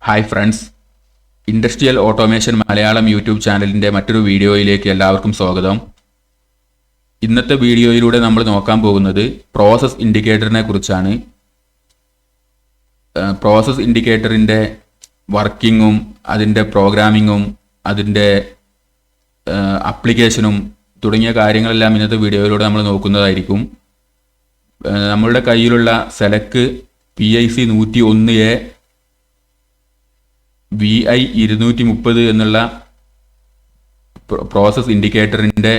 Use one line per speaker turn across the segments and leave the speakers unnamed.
Hi friends, industrial automation Malayalam YouTube ചാനലിൻ്റെ മറ്റൊരു വീഡിയോയിലേക്ക് എല്ലാവർക്കും സ്വാഗതം. ഇന്നത്തെ വീഡിയോയിലൂടെ നമ്മൾ നോക്കാൻ പോകുന്നത് പ്രോസസ് ഇൻഡിക്കേറ്ററിനെ കുറിച്ചാണ്. പ്രോസസ് ഇൻഡിക്കേറ്ററിൻ്റെ വർക്കിങ്ങും അതിൻ്റെ പ്രോഗ്രാമിങ്ങും അതിൻ്റെ അപ്ലിക്കേഷനും തുടങ്ങിയ കാര്യങ്ങളെല്ലാം ഇന്നത്തെ വീഡിയോയിലൂടെ നമ്മൾ നോക്കുന്നതായിരിക്കും. നമ്മളുടെ കയ്യിലുള്ള സെലക്ക് PIC 101A VI 230 എന്നുള്ള പ്രോസസ് ഇൻഡിക്കേറ്ററിൻ്റെ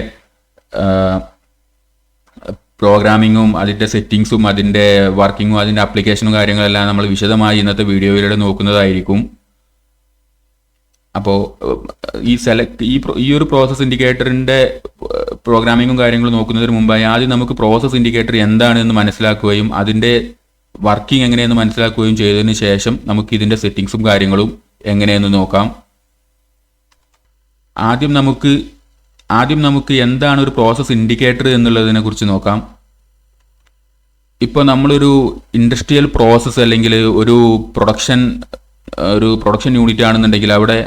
പ്രോഗ്രാമിങ്ങും അതിൻ്റെ സെറ്റിങ്സും അതിൻ്റെ വർക്കിങ്ങും അതിൻ്റെ അപ്ലിക്കേഷനും കാര്യങ്ങളെല്ലാം നമ്മൾ വിശദമായി ഇന്നത്തെ വീഡിയോയിലൂടെ നോക്കുന്നതായിരിക്കും. അപ്പോൾ ഈ ഒരു പ്രോസസ് ഇൻഡിക്കേറ്ററിൻ്റെ പ്രോഗ്രാമിങ്ങും കാര്യങ്ങളും നോക്കുന്നതിന് മുമ്പായി ആദ്യം നമുക്ക് പ്രോസസ് ഇൻഡിക്കേറ്റർ എന്താണെന്ന് മനസ്സിലാക്കുകയും അതിൻ്റെ വർക്കിംഗ് എങ്ങനെയെന്ന് മനസ്സിലാക്കുകയും ചെയ്തതിന് ശേഷം നമുക്ക് ഇതിൻ്റെ സെറ്റിങ്സും കാര്യങ്ങളും എങ്ങനെയെന്ന് നോക്കാം. ആദ്യം നമുക്ക് എന്താണ് ഒരു പ്രോസസ് ഇൻഡിക്കേറ്റർ എന്നുള്ളതിനെ കുറിച്ച് നോക്കാം. ഇപ്പോൾ നമ്മളൊരു ഇൻഡസ്ട്രിയൽ പ്രോസസ്സ് അല്ലെങ്കിൽ ഒരു പ്രൊഡക്ഷൻ യൂണിറ്റ് ആണെന്നുണ്ടെങ്കിൽ അവിടെ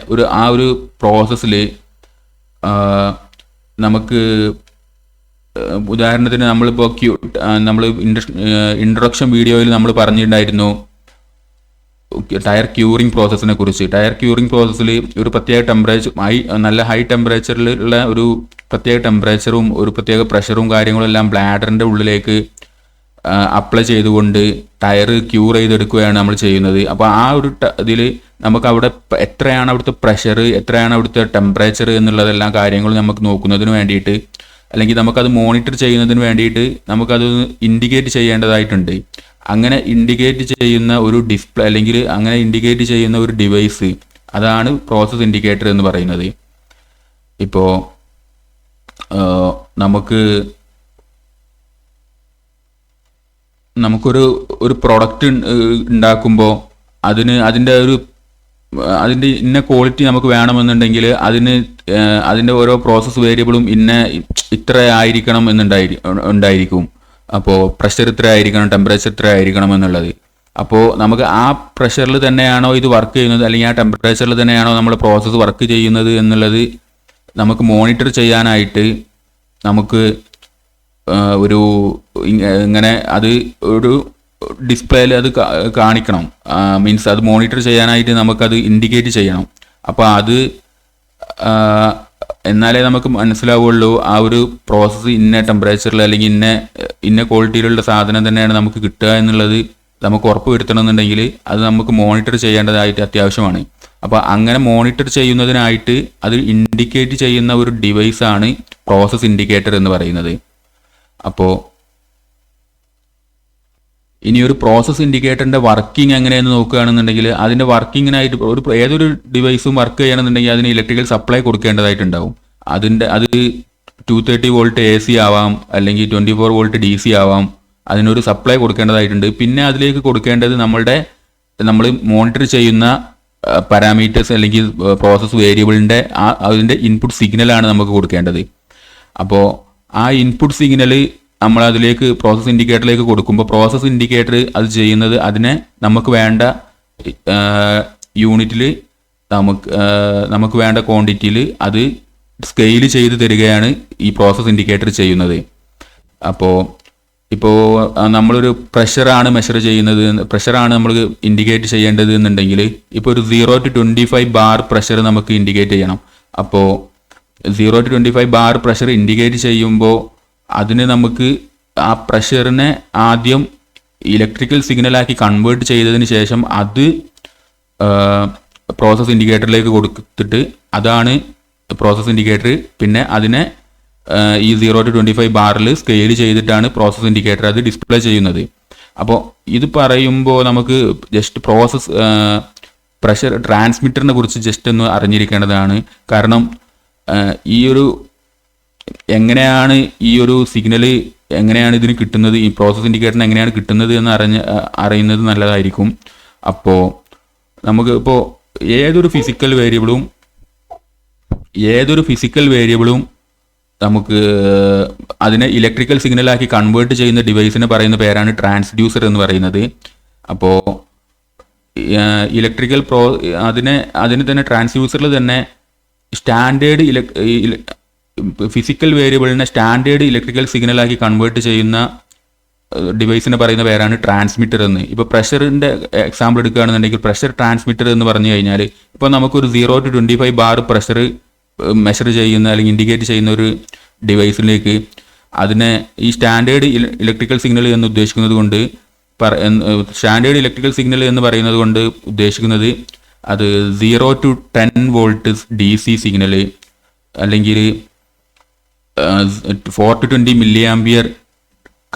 ആ ഒരു പ്രോസസ്സിൽ നമുക്ക് ഉദാഹരണത്തിന് നമ്മളിപ്പോൾ ഇൻട്രൊഡക്ഷൻ വീഡിയോയിൽ നമ്മൾ പറഞ്ഞിട്ടുണ്ടായിരുന്നു ടയർ ക്യൂറിംഗ് പ്രോസസ്സിനെ കുറിച്ച്. ടയർ ക്യൂറിംഗ് പ്രോസസ്സിൽ ഒരു പ്രത്യേക നല്ല ഹൈ ടെമ്പറേച്ചറിലുള്ള ഒരു പ്രത്യേക ടെമ്പറേച്ചറും ഒരു പ്രത്യേക പ്രഷറും കാര്യങ്ങളും എല്ലാം ബ്ലാഡറിൻ്റെ ഉള്ളിലേക്ക് അപ്ലൈ ചെയ്തുകൊണ്ട് ടയർ ക്യൂർ ചെയ്തെടുക്കുകയാണ് നമ്മൾ ചെയ്യുന്നത്. അപ്പോൾ ആ ഒരു ഇതിൽ നമുക്ക് അവിടെ എത്രയാണ് അവിടുത്തെ പ്രഷർ, എത്രയാണ് അവിടുത്തെ ടെമ്പറേച്ചർ എന്നുള്ളതെല്ലാം കാര്യങ്ങൾ നമുക്ക് നോക്കുന്നതിന് വേണ്ടിയിട്ട് അല്ലെങ്കിൽ നമുക്കത് മോണിറ്റർ ചെയ്യുന്നതിന് വേണ്ടിയിട്ട് നമുക്കത് ഇൻഡിക്കേറ്റ് ചെയ്യേണ്ടതായിട്ടുണ്ട്. അങ്ങനെ ഇൻഡിക്കേറ്റ് ചെയ്യുന്ന ഒരു ഡിസ്പ്ലേ അല്ലെങ്കിൽ അങ്ങനെ ഇൻഡിക്കേറ്റ് ചെയ്യുന്ന ഒരു ഡിവൈസ്, അതാണ് പ്രോസസ് ഇൻഡിക്കേറ്റർ എന്ന് പറയുന്നത്. ഇപ്പോൾ നമുക്കൊരു പ്രൊഡക്റ്റ് ഉണ്ടാക്കുമ്പോൾ അതിൻ്റെ ഇന്ന ക്വാളിറ്റി നമുക്ക് വേണമെന്നുണ്ടെങ്കിൽ അതിൻ്റെ ഓരോ പ്രോസസ്സ് വേരിയബിളും ഇത്ര ആയിരിക്കണം ഉണ്ടായിരിക്കും. അപ്പോൾ പ്രഷർ ഇത്ര ആയിരിക്കണം, ടെമ്പറേച്ചർ ഇത്ര ആയിരിക്കണം എന്നുള്ളത്. അപ്പോൾ നമുക്ക് ആ പ്രഷറിൽ തന്നെയാണോ ഇത് വർക്ക് ചെയ്യുന്നത് അല്ലെങ്കിൽ ആ ടെമ്പറേച്ചറിൽ തന്നെയാണോ നമ്മൾ പ്രോസസ്സ് വർക്ക് ചെയ്യുന്നത് എന്നുള്ളത് നമുക്ക് മോണിറ്റർ ചെയ്യാനായിട്ട് നമുക്ക് ഇങ്ങനെ അത് ഒരു ഡിസ്പ്ലേയിൽ അത് കാണിക്കണം. മീൻസ് അത് മോണിറ്റർ ചെയ്യാനായിട്ട് നമുക്കത് ഇൻഡിക്കേറ്റ് ചെയ്യണം. അപ്പോൾ എന്നാലേ നമുക്ക് മനസ്സിലാവുള്ളൂ ആ ഒരു പ്രോസസ്സ് ഇന്ന ടെമ്പറേച്ചറിൽ അല്ലെങ്കിൽ ഇന്ന ക്വാളിറ്റിയിലുള്ള സാധനം തന്നെയാണ് നമുക്ക് കിട്ടുക എന്നുള്ളത് നമുക്ക് ഉറപ്പ് വരുത്തണമെന്നുണ്ടെങ്കിൽ അത് നമുക്ക് മോണിറ്റർ ചെയ്യേണ്ടതായിട്ട് അത്യാവശ്യമാണ്. അപ്പോൾ അങ്ങനെ മോണിറ്റർ ചെയ്യുന്നതിനായിട്ട് അത് ഇൻഡിക്കേറ്റ് ചെയ്യുന്ന ഒരു ഡിവൈസാണ് പ്രോസസ് ഇൻഡിക്കേറ്റർ എന്ന് പറയുന്നത്. അപ്പോൾ ഇനി ഒരു പ്രോസസ് ഇൻഡിക്കേറ്ററിൻ്റെ വർക്കിംഗ് എങ്ങനെയെന്ന് നോക്കുകയാണെന്നുണ്ടെങ്കിൽ അതിൻ്റെ വർക്കിങ്ങിനായിട്ട് ഏതൊരു ഡിവൈസും വർക്ക് ചെയ്യണമെന്നുണ്ടെങ്കിൽ അതിന് ഇലക്ട്രിക്കൽ സപ്ലൈ കൊടുക്കേണ്ടതായിട്ടുണ്ടാവും. അത് 230 വോൾട്ട് AC ആവാം, അല്ലെങ്കിൽ 24 വോൾട്ട് DC ആവാം. അതിനൊരു സപ്ലൈ കൊടുക്കേണ്ടതായിട്ടുണ്ട്. പിന്നെ അതിലേക്ക് കൊടുക്കേണ്ടത് നമ്മൾ മോണിറ്റർ ചെയ്യുന്ന പാരാമീറ്റേഴ്സ് അല്ലെങ്കിൽ പ്രോസസ് വേരിയബിളിൻ്റെ അതിൻ്റെ ഇൻപുട്ട് സിഗ്നലാണ് നമുക്ക് കൊടുക്കേണ്ടത്. അപ്പോൾ ആ ഇൻപുട്ട് സിഗ്നൽ നമ്മൾ അതിലേക്ക് പ്രോസസ് ഇൻഡിക്കേറ്ററിലേക്ക് കൊടുക്കുമ്പോൾ പ്രോസസ് ഇൻഡിക്കേറ്റർ അത് ചെയ്യുന്നത് അതിനെ നമുക്ക് വേണ്ട യൂണിറ്റിൽ നമുക്ക് വേണ്ട ക്വാണ്ടിറ്റിയിൽ അത് സ്കെയിൽ ചെയ്ത് തരികയാണ് ഈ പ്രോസസ് ഇൻഡിക്കേറ്റർ ചെയ്യുന്നത്. ഇപ്പോൾ നമ്മളൊരു പ്രഷറാണ് പ്രഷറാണ് നമ്മൾ ഇൻഡിക്കേറ്റ് ചെയ്യേണ്ടത് എന്നുണ്ടെങ്കിൽ ഇപ്പോൾ ഒരു 0 to 25 ബാർ പ്രഷർ നമുക്ക് ഇൻഡിക്കേറ്റ് ചെയ്യണം. അപ്പോൾ 0 to 25 ബാർ പ്രഷർ ഇൻഡിക്കേറ്റ് ചെയ്യുമ്പോൾ അതിന് നമുക്ക് ആ പ്രഷറിനെ ആദ്യം ഇലക്ട്രിക്കൽ സിഗ്നലാക്കി കൺവേർട്ട് ചെയ്തതിന് ശേഷം അത് പ്രോസസ് ഇൻഡിക്കേറ്ററിലേക്ക് കൊടുത്തിട്ട് അതാണ് പ്രോസസ് ഇൻഡിക്കേറ്റർ. പിന്നെ അതിനെ ഈ 0 to 25 ബാറിൽ സ്കെയിൽ ചെയ്തിട്ടാണ് പ്രോസസ് ഇൻഡിക്കേറ്റർ അത് ഡിസ്പ്ലേ ചെയ്യുന്നത്. അപ്പോൾ ഇത് പറയുമ്പോൾ നമുക്ക് ജസ്റ്റ് പ്രഷർ ട്രാൻസ്മിറ്ററിനെ കുറിച്ച് ജസ്റ്റ് ഒന്ന് അറിഞ്ഞിരിക്കേണ്ടതാണ്. കാരണം എങ്ങനെയാണ് ഈ ഒരു സിഗ്നൽ എങ്ങനെയാണ് ഇതിന് കിട്ടുന്നത്, ഈ പ്രോസസ് ഇൻഡിക്കേറ്ററിന് എങ്ങനെയാണ് കിട്ടുന്നത് എന്ന് അറിയുന്നത് നല്ലതായിരിക്കും. അപ്പോൾ നമുക്ക് ഇപ്പോൾ ഏതൊരു ഫിസിക്കൽ വേരിയബിളും നമുക്ക് അതിനെ ഇലക്ട്രിക്കൽ സിഗ്നലാക്കി കൺവേർട്ട് ചെയ്യുന്ന ഡിവൈസിനെ പറയുന്ന പേരാണ് ട്രാൻസ്ഡ്യൂസർ എന്ന് പറയുന്നത്. അപ്പോൾ ഇലക്ട്രിക്കൽ അതിന് തന്നെ ട്രാൻസ്ഡ്യൂസറിൽ തന്നെ സ്റ്റാൻഡേർഡ് ഫിസിക്കൽ വേരിയബിളിനെ സ്റ്റാൻഡേർഡ് ഇലക്ട്രിക്കൽ സിഗ്നലാക്കി കൺവേർട്ട് ചെയ്യുന്ന ഡിവൈസിനെ പറയുന്ന പേരാണ് ട്രാൻസ്മിറ്റർ എന്ന്. ഇപ്പോൾ പ്രഷറിൻ്റെ എക്സാമ്പിൾ എടുക്കുകയാണെന്നുണ്ടെങ്കിൽ പ്രഷർ ട്രാൻസ്മിറ്റർ എന്ന് പറഞ്ഞു കഴിഞ്ഞാൽ ഇപ്പോൾ നമുക്കൊരു 0 to 25 ബാർ പ്രഷർ മെഷർ ചെയ്യുന്ന അല്ലെങ്കിൽ ഇൻഡിക്കേറ്റ് ചെയ്യുന്ന ഒരു ഡിവൈസിലേക്ക് അതിനെ ഈ സ്റ്റാൻഡേർഡ് ഇലക്ട്രിക്കൽ സിഗ്നൽ എന്ന് ഉദ്ദേശിക്കുന്നത് കൊണ്ട് സ്റ്റാൻഡേർഡ് ഇലക്ട്രിക്കൽ സിഗ്നൽ എന്ന് പറയുന്നത് കൊണ്ട് ഉദ്ദേശിക്കുന്നത് അത് 0 to 10 വോൾട്ട് DC സിഗ്നൽ, അല്ലെങ്കിൽ 4 to 20 milli ampere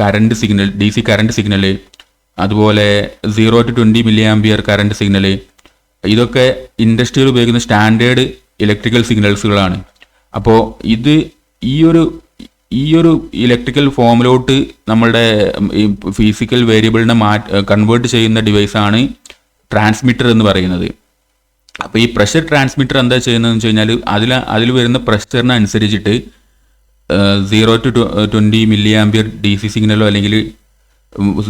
current signal, DC current signal, അതുപോലെ 0 to 20 milli ampere current signal, ഇതൊക്കെ ഇൻഡസ്ട്രിയിൽ ഉപയോഗിക്കുന്ന സ്റ്റാൻഡേർഡ് ഇലക്ട്രിക്കൽ സിഗ്നൽസുകളാണ്. അപ്പോൾ ഇത് ഈ ഒരു ഇലക്ട്രിക്കൽ ഫോമിലോട്ട് നമ്മളുടെ ഫിസിക്കൽ വേരിയബിളിനെ കൺവേർട്ട് ചെയ്യുന്ന ഡിവൈസാണ് ട്രാൻസ്മിറ്റർ എന്ന് പറയുന്നത്. അപ്പോൾ ഈ പ്രഷർ ട്രാൻസ്മിറ്റർ എന്താ ചെയ്യുന്നതെന്ന് വെച്ച് കഴിഞ്ഞാൽ അതിൽ വരുന്ന പ്രഷറിനനുസരിച്ചിട്ട് 0 to 20 മില്ലി ആംപിയർ DC സിഗ്നലോ, അല്ലെങ്കിൽ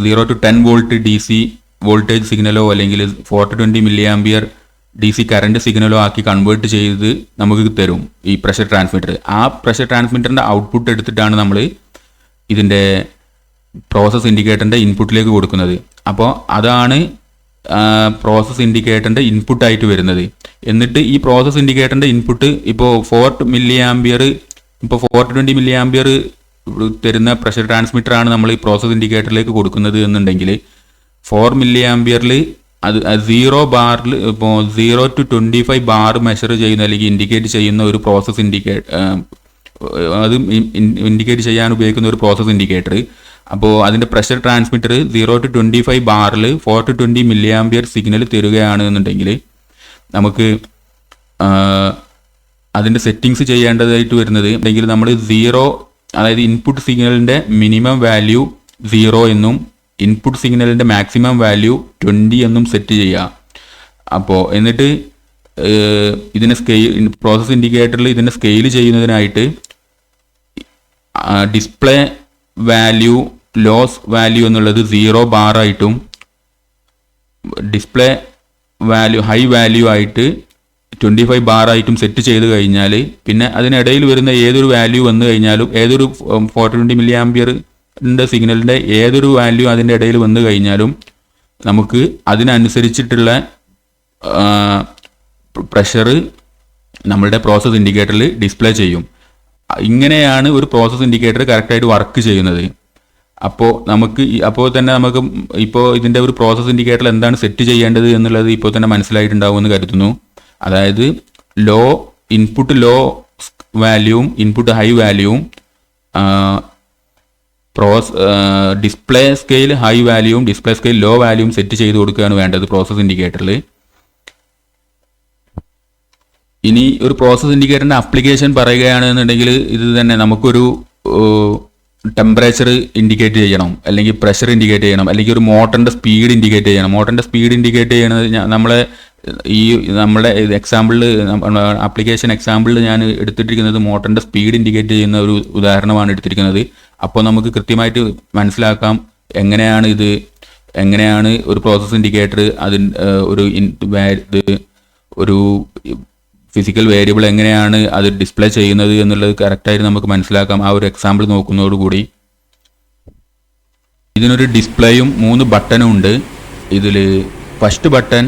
0 to 10 വോൾട്ട് DC വോൾട്ടേജ് സിഗ്നലോ, അല്ലെങ്കിൽ 4 to 20 milliampere DC current സിഗ്നലോ ആക്കി കൺവേർട്ട് ചെയ്ത് നമുക്ക് തരും ഈ പ്രഷർ ട്രാൻസ്മിറ്റർ. ആ പ്രഷർ ട്രാൻസ്മിറ്ററിൻ്റെ ഔട്ട്പുട്ട് എടുത്തിട്ടാണ് നമ്മൾ ഇതിൻ്റെ പ്രോസസ് ഇൻഡിക്കേറ്ററിൻ്റെ ഇൻപുട്ടിലേക്ക് കൊടുക്കുന്നത്. അപ്പോൾ അതാണ് പ്രോസസ് ഇൻഡിക്കേറ്ററിൻ്റെ ഇൻപുട്ടായിട്ട് വരുന്നത്. എന്നിട്ട് ഈ പ്രോസസ് ഇൻഡിക്കേറ്ററിൻ്റെ ഇൻപുട്ട് ഇപ്പോൾ 4 മില്ലി ആംപിയർ, ഇപ്പോൾ 4 to 20 മില്ലി ആംപിയർ തരുന്ന പ്രഷർ ട്രാൻസ്മിറ്ററാണ് നമ്മൾ ഈ പ്രോസസ് ഇൻഡിക്കേറ്ററിലേക്ക് കൊടുക്കുന്നത് എന്നുണ്ടെങ്കിൽ 4 മില്ലി ആംപിയറിൽ അത് 0 ബാറിൽ ഇപ്പോൾ 0 to 25 ബാർ മെഷർ ചെയ്യുന്ന അല്ലെങ്കിൽ ഇൻഡിക്കേറ്റ് ചെയ്യുന്ന ഒരു പ്രോസസ് അത് ഇൻഡിക്കേറ്റ് ചെയ്യാൻ ഉപയോഗിക്കുന്ന ഒരു പ്രോസസ് ഇൻഡിക്കേറ്റർ. അപ്പോൾ അതിൻ്റെ പ്രഷർ ട്രാൻസ്മിറ്റർ 0 to 25 ബാറിൽ 4 to 20 മില്ലി ആംപിയർ സിഗ്നൽ തരികയാണ് എന്നുണ്ടെങ്കിൽ നമുക്ക് അതിൻ്റെ സെറ്റിങ്സ് ചെയ്യേണ്ടതായിട്ട് വരുന്നത് അല്ലെങ്കിൽ നമ്മൾ 0, അതായത് ഇൻപുട്ട് സിഗ്നലിൻ്റെ മിനിമം വാല്യൂ 0 എന്നും ഇൻപുട്ട് സിഗ്നലിൻ്റെ മാക്സിമം വാല്യൂ 20 എന്നും സെറ്റ് ചെയ്യുക. അപ്പോൾ എന്നിട്ട് ഇതിനെ പ്രോസസ് ഇൻഡിക്കേറ്ററിൽ ഇതിനെ സ്കെയിൽ ചെയ്യുന്നതിനായിട്ട് ഡിസ്പ്ലേ വാല്യൂ ലോസ് വാല്യൂ എന്നുള്ളത് 0 ബാറായിട്ടും ഡിസ്പ്ലേ വാല്യൂ ഹൈ വാല്യൂ ആയിട്ട് 25 ബാറായിട്ടും സെറ്റ് ചെയ്ത് കഴിഞ്ഞാൽ പിന്നെ അതിനിടയിൽ വരുന്ന ഏതൊരു വാല്യൂ വന്നു കഴിഞ്ഞാലും ഏതൊരു 420 മില്ലി ആംപിയറിൻ്റെ സിഗ്നലിൻ്റെ ഏതൊരു വാല്യൂ അതിൻ്റെ ഇടയിൽ വന്നു കഴിഞ്ഞാലും നമുക്ക് അതിനനുസരിച്ചിട്ടുള്ള പ്രഷർ നമ്മളുടെ പ്രോസസ് ഇൻഡിക്കേറ്ററിൽ ഡിസ്പ്ലേ ചെയ്യും. ഇങ്ങനെയാണ് ഒരു പ്രോസസ് ഇൻഡിക്കേറ്റർ കറക്റ്റായിട്ട് വർക്ക് ചെയ്യുന്നത്. അപ്പോൾ തന്നെ നമുക്ക് ഇപ്പോൾ ഇതിൻ്റെ ഒരു പ്രോസസ് ഇൻഡിക്കേറ്ററിൽ എന്താണ് സെറ്റ് ചെയ്യേണ്ടത് എന്നുള്ളത് ഇപ്പോൾ തന്നെ മനസ്സിലായിട്ടുണ്ടാവുമെന്ന് കരുതുന്നു. അതായത് ഇൻപുട്ട് ലോ വാല്യൂവും ഇൻപുട്ട് ഹൈ വാല്യൂവും ഡിസ്പ്ലേ സ്കെയിൽ ഹൈ വാല്യൂവും ഡിസ്പ്ലേ സ്കെയിൽ ലോ വാല്യൂവും സെറ്റ് ചെയ്ത് കൊടുക്കുകയാണ് വേണ്ടത് പ്രോസസ് ഇൻഡിക്കേറ്ററിൽ. ഇനി ഒരു പ്രോസസ് ഇൻഡിക്കേറ്ററിൻ്റെ ആപ്ലിക്കേഷൻ പറയുകയാണെന്നുണ്ടെങ്കിൽ ഇത് തന്നെ നമുക്കൊരു ടെമ്പറേച്ചർ ഇൻഡിക്കേറ്റ് ചെയ്യണം, അല്ലെങ്കിൽ പ്രഷർ ഇൻഡിക്കേറ്റ് ചെയ്യണം, അല്ലെങ്കിൽ ഒരു മോട്ടറിൻ്റെ സ്പീഡ് ഇൻഡിക്കേറ്റ് ചെയ്യണം. മോട്ടറിൻ്റെ സ്പീഡ് ഇൻഡിക്കേറ്റ് ചെയ്യണത് നമ്മുടെ എക്സാമ്പിളിൽ ആപ്ലിക്കേഷൻ എക്സാമ്പിളിൽ ഞാൻ എടുത്തിട്ടിരിക്കുന്നത് മോട്ടറിൻ്റെ സ്പീഡ് ഇൻഡിക്കേറ്റ് ചെയ്യുന്ന ഒരു ഉദാഹരണമാണ് എടുത്തിരിക്കുന്നത്. അപ്പോൾ നമുക്ക് കൃത്യമായിട്ട് മനസ്സിലാക്കാം എങ്ങനെയാണ് ഒരു പ്രോസസ് ഇൻഡിക്കേറ്റർ ഒരു ഫിസിക്കൽ വേരിയബിൾ എങ്ങനെയാണ് അത് ഡിസ്പ്ലേ ചെയ്യുന്നത് എന്നുള്ളത് കറക്റ്റായിട്ട് നമുക്ക് മനസ്സിലാക്കാം ആ ഒരു എക്സാമ്പിൾ നോക്കുന്നതോടുകൂടി. ഇതിനൊരു ഡിസ്പ്ലേയും 3 ബട്ടണും ഉണ്ട്. ഇതിൽ ഫസ്റ്റ് ബട്ടൺ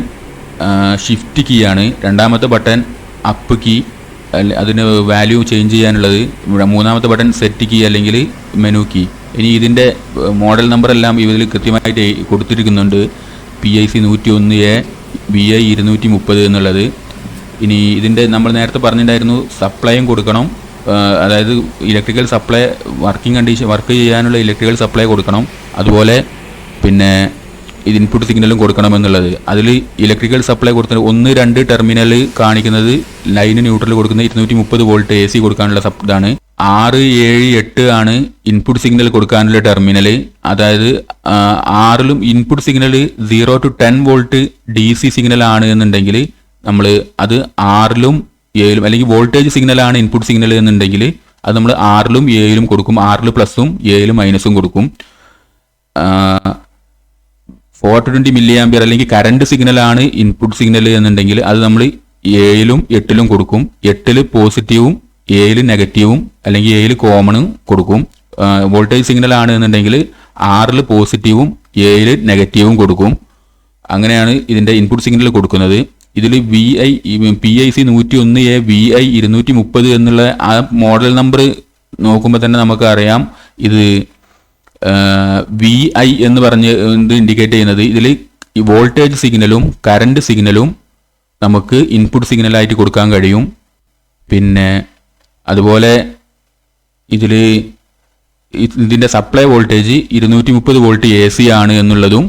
ഷിഫ്റ്റ് കീ ആണ്, രണ്ടാമത്തെ ബട്ടൺ അപ്പ് കീ അതിന് വാല്യൂ ചേഞ്ച് ചെയ്യാനുള്ളത്, മൂന്നാമത്തെ ബട്ടൺ സെറ്റ് കീ അല്ലെങ്കിൽ മെനു കീ. ഇനി ഇതിൻ്റെ മോഡൽ നമ്പർ എല്ലാം ഇതിൽ കൃത്യമായിട്ട് കൊടുത്തിരിക്കുന്നുണ്ട്. PIC 101A BI 230 എന്നുള്ളത്. ഇനി ഇതിൻ്റെ നമ്മൾ നേരത്തെ പറഞ്ഞിട്ടുണ്ടായിരുന്നു സപ്ലൈയും കൊടുക്കണം, അതായത് ഇലക്ട്രിക്കൽ സപ്ലൈ വർക്ക് ചെയ്യാനുള്ള ഇലക്ട്രിക്കൽ സപ്ലൈ കൊടുക്കണം. അതുപോലെ പിന്നെ ഇത് ഇൻപുട്ട് സിഗ്നലും കൊടുക്കണമെന്നുള്ളത്. അതിൽ ഇലക്ട്രിക്കൽ സപ്ലൈ കൊടുത്തത് 1, 2 ടെർമിനൽ കാണിക്കുന്നത് ലൈന് ന്യൂട്രൽ കൊടുക്കുന്ന 230 വോൾട്ട് AC കൊടുക്കാനുള്ള ഇതാണ്. 6, 7, 8 ആണ് ഇൻപുട്ട് സിഗ്നൽ കൊടുക്കാനുള്ള ടെർമിനൽ. അതായത് 6ലും input signal 0 to 10 volt DC signal ആണ് എന്നുണ്ടെങ്കിൽ നമ്മൾ അത് 6ലും 7ലും, അല്ലെങ്കിൽ വോൾട്ടേജ് സിഗ്നലാണ് ഇൻപുട്ട് സിഗ്നൽ എന്നുണ്ടെങ്കിൽ അത് നമ്മൾ 6ലും 7ലും കൊടുക്കും. 6ൽ പ്ലസും 7ൽ മൈനസും കൊടുക്കും. 420 മില്ലി ആംപിയർ അല്ലെങ്കിൽ കറണ്ട് സിഗ്നലാണ് ഇൻപുട്ട് സിഗ്നൽ എന്നുണ്ടെങ്കിൽ അത് നമ്മൾ 7-ലും 8-ലും കൊടുക്കും. 8-ല് പോസിറ്റീവും 7-ല് നെഗറ്റീവും അല്ലെങ്കിൽ 7-ല് കോമണും കൊടുക്കും. വോൾട്ടേജ് സിഗ്നൽ ആണ് എന്നുണ്ടെങ്കിൽ 6-ല് പോസിറ്റീവും 7-ല് നെഗറ്റീവും കൊടുക്കും. അങ്ങനെയാണ് ഇതിന്റെ ഇൻപുട്ട് സിഗ്നൽ കൊടുക്കുന്നത്. ഇതിൽ PIC 101A VI 230 എന്നുള്ള ആ മോഡൽ നമ്പർ നോക്കുമ്പോൾ തന്നെ നമുക്ക് അറിയാം ഇത് VI എന്ന് പറഞ്ഞ് ഇൻഡിക്കേറ്റ് ചെയ്യുന്നത് ഇതിൽ ഈ വോൾട്ടേജ് സിഗ്നലും കറണ്ട് സിഗ്നലും നമുക്ക് ഇൻപുട്ട് സിഗ്നലായിട്ട് കൊടുക്കാൻ കഴിയും. പിന്നെ അതുപോലെ ഇതിൻ്റെ സപ്ലൈ വോൾട്ടേജ് 230 വോൾട്ട് AC ആണ് എന്നുള്ളതും